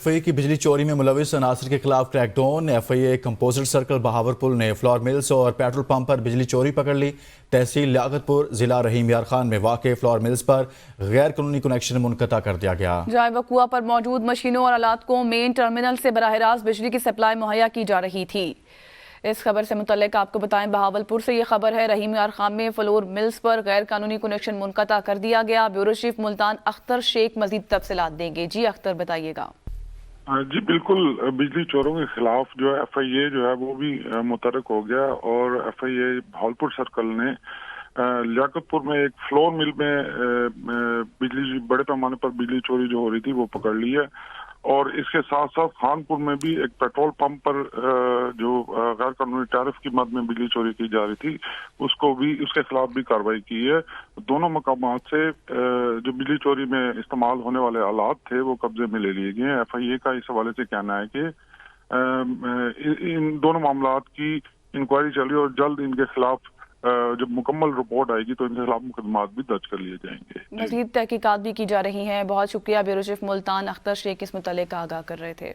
F I اے کی بجلی چوری میں ملوث عناصر کے خلاف crack down. F I A composite circle Bahawalpur نے فلور ملز اور پیٹرول پمپ پر بجلی چوری پکڑ لی۔ تحصیل لیاقت پور ضلع رحیم یار خان میں واقع فلور ملز پر غیر قانونی کنیکشن منقطع کر دیا گیا۔ جائے وقوع پر موجود مشینوں اور آلات کو مین ٹرمینل سے براہ راست بجلی کی سپلائی مہیا کی جا رہی تھی۔ اس خبر سے متعلق آپ کو بتائیں، بہاولپور سے یہ خبر ہے، رحیم یار خان میں فلور ملز پر غیر قانونی کنیکشن منقطع کر دیا گیا۔ بیورو چیف ملتان اختر شیخ مزید تفصیلات دیں گے۔ جی اختر بتائیے گا۔ جی بالکل، بجلی چوروں کے خلاف جو ہے ایف آئی اے جو ہے وہ بھی متحرک ہو گیا اور F I a Bahawalpur circle نے لیاقت پور میں ایک فلور مل میں بجلی بڑے پیمانے پر بجلی چوری جو ہو رہی تھی وہ پکڑ لی ہے، اور اس کے ساتھ ساتھ خانپور میں بھی ایک پیٹرول پمپ پر جو غیر قانونی ٹیرف کی مد میں بجلی چوری کی جا رہی تھی اس کے خلاف بھی کارروائی کی ہے۔ دونوں مقامات سے جو بجلی چوری میں استعمال ہونے والے آلات تھے وہ قبضے میں لے لیے گئے ہیں۔ ایف آئی اے کا اس حوالے سے کہنا ہے کہ ان دونوں معاملات کی انکوائری چل رہی ہے اور جلد ان کے خلاف جب مکمل رپورٹ آئے گی تو ان کے خلاف مقدمات بھی درج کر لیے جائیں گے۔ مزید تحقیقات بھی کی جا رہی ہیں۔ بہت شکریہ، بیورو چیف ملتان اختر شیخ اس متعلق آگاہ کر رہے تھے۔